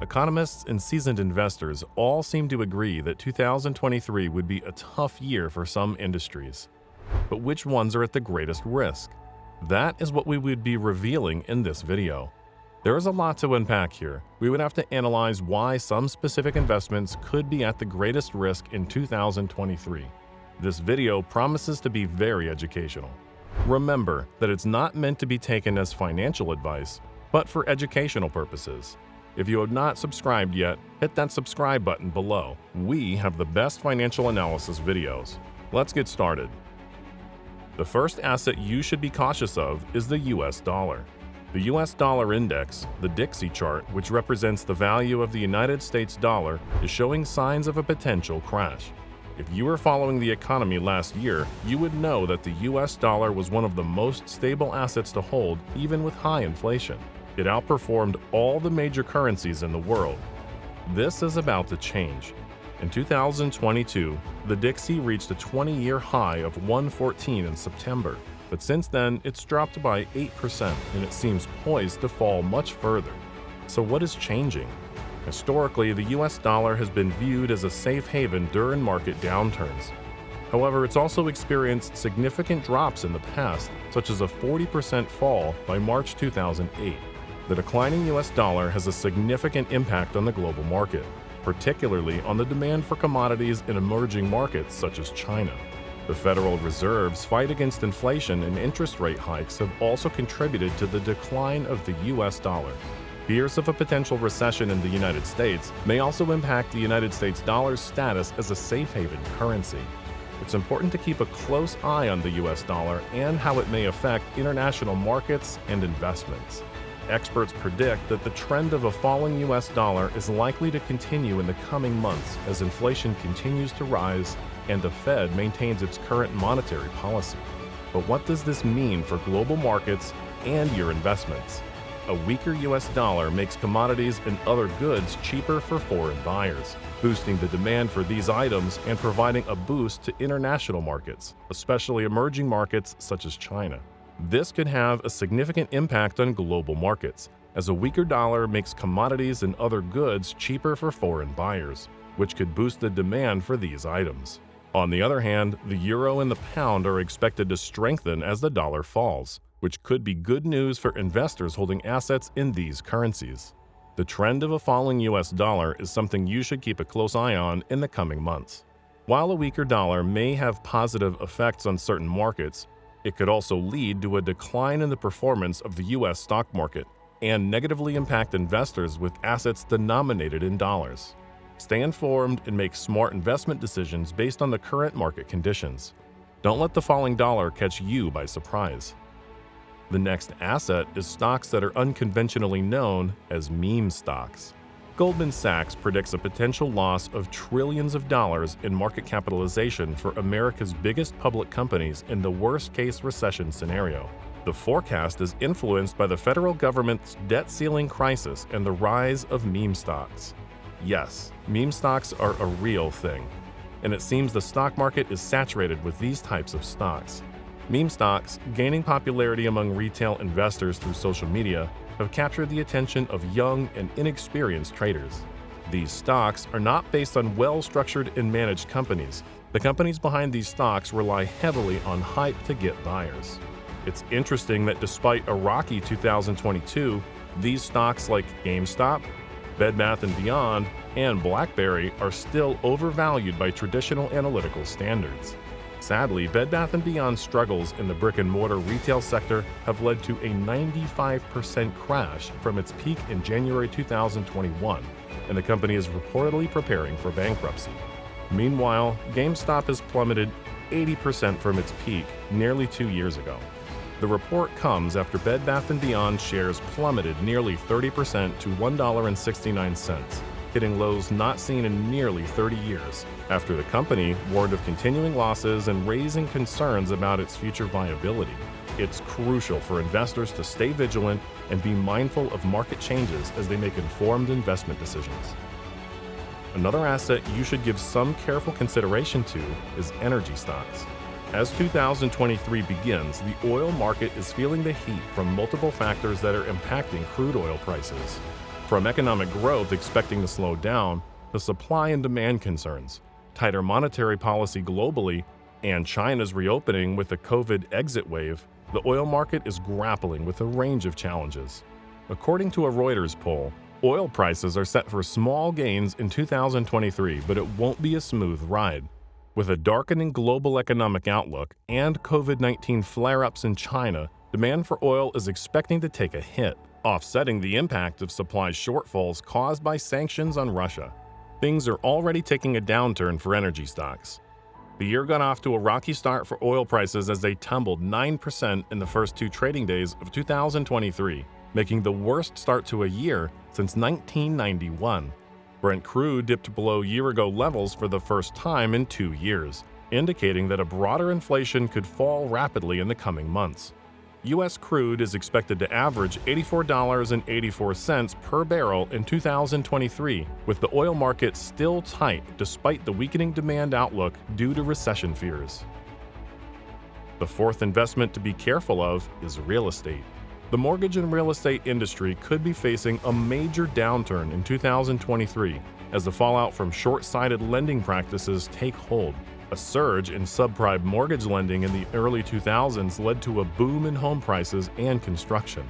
Economists and seasoned investors all seem to agree that 2023 would be a tough year for some industries. But which ones are at the greatest risk? That is what we would be revealing in this video. There is a lot to unpack here. We would have to analyze why some specific investments could be at the greatest risk in 2023. This video promises to be very educational. Remember that it's not meant to be taken as financial advice, but for educational purposes. If you have not subscribed yet, hit that subscribe button below. We have the best financial analysis videos. Let's get started. The first asset you should be cautious of is the US dollar. The US dollar index, the Dixie chart, which represents the value of the United States dollar, is showing signs of a potential crash. If you were following the economy last year, you would know that the US dollar was one of the most stable assets to hold even with high inflation. It outperformed all the major currencies in the world. This is about to change. In 2022, the Dixie reached a 20-year high of 114 in September, but since then it's dropped by 8% and it seems poised to fall much further. So what is changing? Historically, the US dollar has been viewed as a safe haven during market downturns. However, it's also experienced significant drops in the past, such as a 40% fall by March 2008. The declining US dollar has a significant impact on the global market, particularly on the demand for commodities in emerging markets such as China. The Federal Reserve's fight against inflation and interest rate hikes have also contributed to the decline of the US dollar. Fears of a potential recession in the United States may also impact the United States dollar's status as a safe haven currency. It's important to keep a close eye on the US dollar and how it may affect international markets and investments. Experts predict that the trend of a falling US dollar is likely to continue in the coming months as inflation continues to rise and the Fed maintains its current monetary policy. But what does this mean for global markets and your investments? A weaker US dollar makes commodities and other goods cheaper for foreign buyers, boosting the demand for these items and providing a boost to international markets, especially emerging markets such as China. This could have a significant impact on global markets, as a weaker dollar makes commodities and other goods cheaper for foreign buyers, which could boost the demand for these items. On the other hand, the euro and the pound are expected to strengthen as the dollar falls, which could be good news for investors holding assets in these currencies. The trend of a falling US dollar is something you should keep a close eye on in the coming months. While a weaker dollar may have positive effects on certain markets, it could also lead to a decline in the performance of the US stock market and negatively impact investors with assets denominated in dollars. Stay informed and make smart investment decisions based on the current market conditions. Don't let the falling dollar catch you by surprise. The next asset is stocks that are unconventionally known as meme stocks. Goldman Sachs predicts a potential loss of trillions of dollars in market capitalization for America's biggest public companies in the worst-case recession scenario. The forecast is influenced by the federal government's debt ceiling crisis and the rise of meme stocks. Yes, meme stocks are a real thing, and it seems the stock market is saturated with these types of stocks. Meme stocks, gaining popularity among retail investors through social media, have captured the attention of young and inexperienced traders. These stocks are not based on well-structured and managed companies. The companies behind these stocks rely heavily on hype to get buyers. It's interesting that despite a rocky 2022, these stocks like GameStop, Bed Bath & Beyond, and BlackBerry are still overvalued by traditional analytical standards. Sadly, Bed Bath & Beyond's struggles in the brick-and-mortar retail sector have led to a 95% crash from its peak in January 2021, and the company is reportedly preparing for bankruptcy. Meanwhile, GameStop has plummeted 80% from its peak nearly 2 years ago. The report comes after Bed Bath & Beyond shares plummeted nearly 30% to $1.69, hitting lows not seen in nearly 30 years, after the company warned of continuing losses and raising concerns about its future viability. It's crucial for investors to stay vigilant and be mindful of market changes as they make informed investment decisions. Another asset you should give some careful consideration to is energy stocks. As 2023 begins, the oil market is feeling the heat from multiple factors that are impacting crude oil prices. From economic growth expecting to slow down, to supply and demand concerns, tighter monetary policy globally, and China's reopening with the COVID exit wave, the oil market is grappling with a range of challenges. According to a Reuters poll, oil prices are set for small gains in 2023, but it won't be a smooth ride. With a darkening global economic outlook and COVID-19 flare-ups in China, demand for oil is expecting to take a hit, offsetting the impact of supply shortfalls caused by sanctions on Russia. Things are already taking a downturn for energy stocks. The year got off to a rocky start for oil prices as they tumbled 9% in the first 2 trading days of 2023, making the worst start to a year since 1991. Brent crude dipped below year-ago levels for the first time in 2 years, indicating that a broader inflation could fall rapidly in the coming months. U.S. crude is expected to average $84.84 per barrel in 2023, with the oil market still tight despite the weakening demand outlook due to recession fears. The fourth investment to be careful of is real estate. The mortgage and real estate industry could be facing a major downturn in 2023 as the fallout from short-sighted lending practices take hold. A surge in subprime mortgage lending in the early 2000s led to a boom in home prices and construction.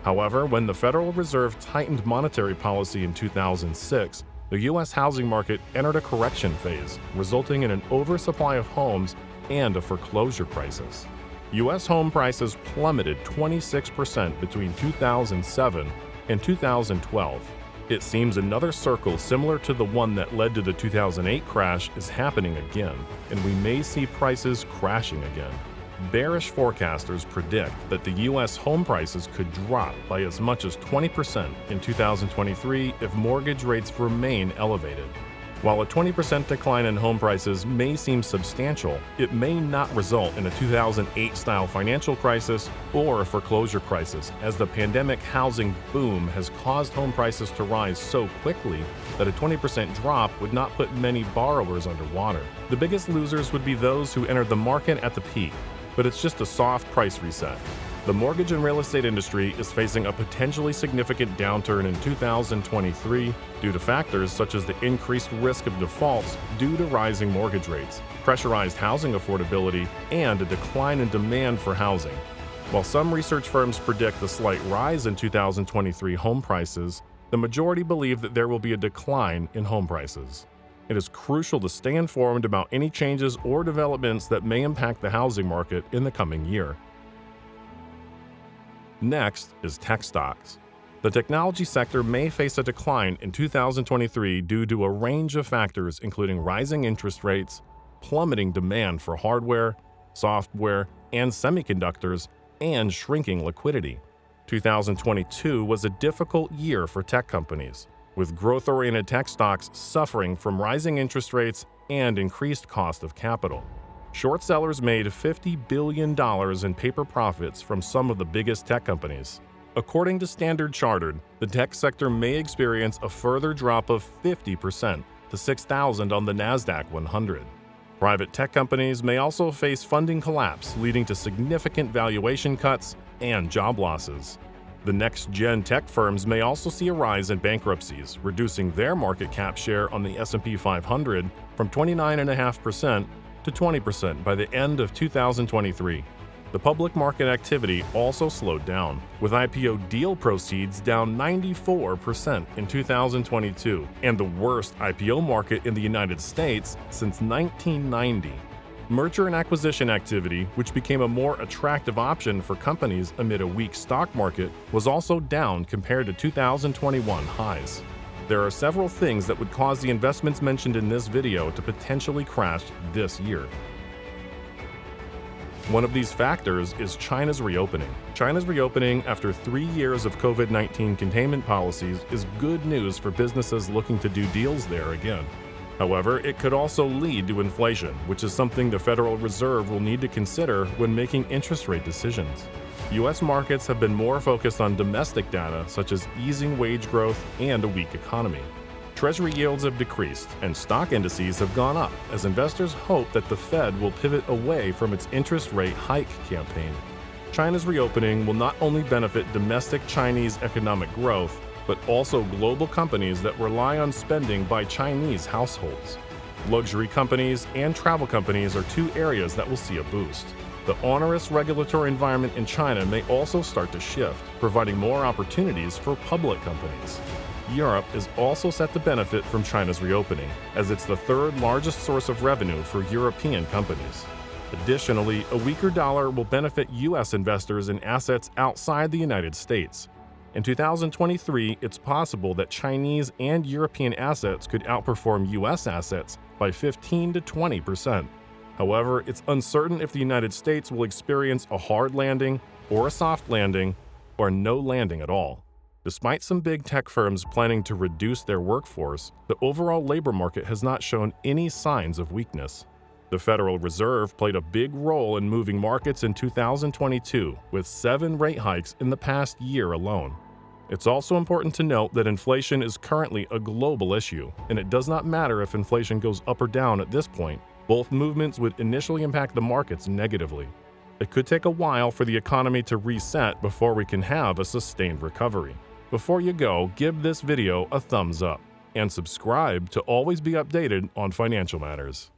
However, when the Federal Reserve tightened monetary policy in 2006, the U.S. housing market entered a correction phase, resulting in an oversupply of homes and a foreclosure crisis. U.S. home prices plummeted 26% between 2007 and 2012. It seems another circle similar to the one that led to the 2008 crash is happening again, and we may see prices crashing again. Bearish forecasters predict that the U.S. home prices could drop by as much as 20% in 2023 if mortgage rates remain elevated. While a 20% decline in home prices may seem substantial, it may not result in a 2008-style financial crisis or a foreclosure crisis, as the pandemic housing boom has caused home prices to rise so quickly that a 20% drop would not put many borrowers underwater. The biggest losers would be those who entered the market at the peak, but it's just a soft price reset. The mortgage and real estate industry is facing a potentially significant downturn in 2023 due to factors such as the increased risk of defaults due to rising mortgage rates, pressurized housing affordability, and a decline in demand for housing. While some research firms predict a slight rise in 2023 home prices, the majority believe that there will be a decline in home prices. It is crucial to stay informed about any changes or developments that may impact the housing market in the coming year. Next is tech stocks. The technology sector may face a decline in 2023 due to a range of factors including rising interest rates, plummeting demand for hardware, software, and semiconductors, and shrinking liquidity. 2022 was a difficult year for tech companies, with growth-oriented tech stocks suffering from rising interest rates and increased cost of capital. Short sellers made $50 billion in paper profits from some of the biggest tech companies. According to Standard Chartered, the tech sector may experience a further drop of 50% to 6,000 on the NASDAQ 100. Private tech companies may also face funding collapse, leading to significant valuation cuts and job losses. The next-gen tech firms may also see a rise in bankruptcies, reducing their market cap share on the S&P 500 from 29.5% to 20% by the end of 2023. The public market activity also slowed down, with IPO deal proceeds down 94% in 2022, and the worst IPO market in the United States since 1990. Merger and acquisition activity, which became a more attractive option for companies amid a weak stock market, was also down compared to 2021 highs. There are several things that would cause the investments mentioned in this video to potentially crash this year. One of these factors is China's reopening. China's reopening after 3 years of COVID-19 containment policies is good news for businesses looking to do deals there again. However, it could also lead to inflation, which is something the Federal Reserve will need to consider when making interest rate decisions. U.S. markets have been more focused on domestic data such as easing wage growth and a weak economy. Treasury yields have decreased and stock indices have gone up as investors hope that the Fed will pivot away from its interest rate hike campaign. China's reopening will not only benefit domestic Chinese economic growth, but also global companies that rely on spending by Chinese households. Luxury companies and travel companies are two areas that will see a boost. The onerous regulatory environment in China may also start to shift, providing more opportunities for public companies. Europe is also set to benefit from China's reopening, as it's the third largest source of revenue for European companies. Additionally, a weaker dollar will benefit U.S. investors in assets outside the United States. In 2023, it's possible that Chinese and European assets could outperform U.S. assets by 15 to 20%. However, it's uncertain if the United States will experience a hard landing or a soft landing or no landing at all. Despite some big tech firms planning to reduce their workforce, the overall labor market has not shown any signs of weakness. The Federal Reserve played a big role in moving markets in 2022, with 7 rate hikes in the past year alone. It's also important to note that inflation is currently a global issue, and it does not matter if inflation goes up or down at this point. Both movements would initially impact the markets negatively. It could take a while for the economy to reset before we can have a sustained recovery. Before you go, give this video a thumbs up and subscribe to always be updated on financial matters.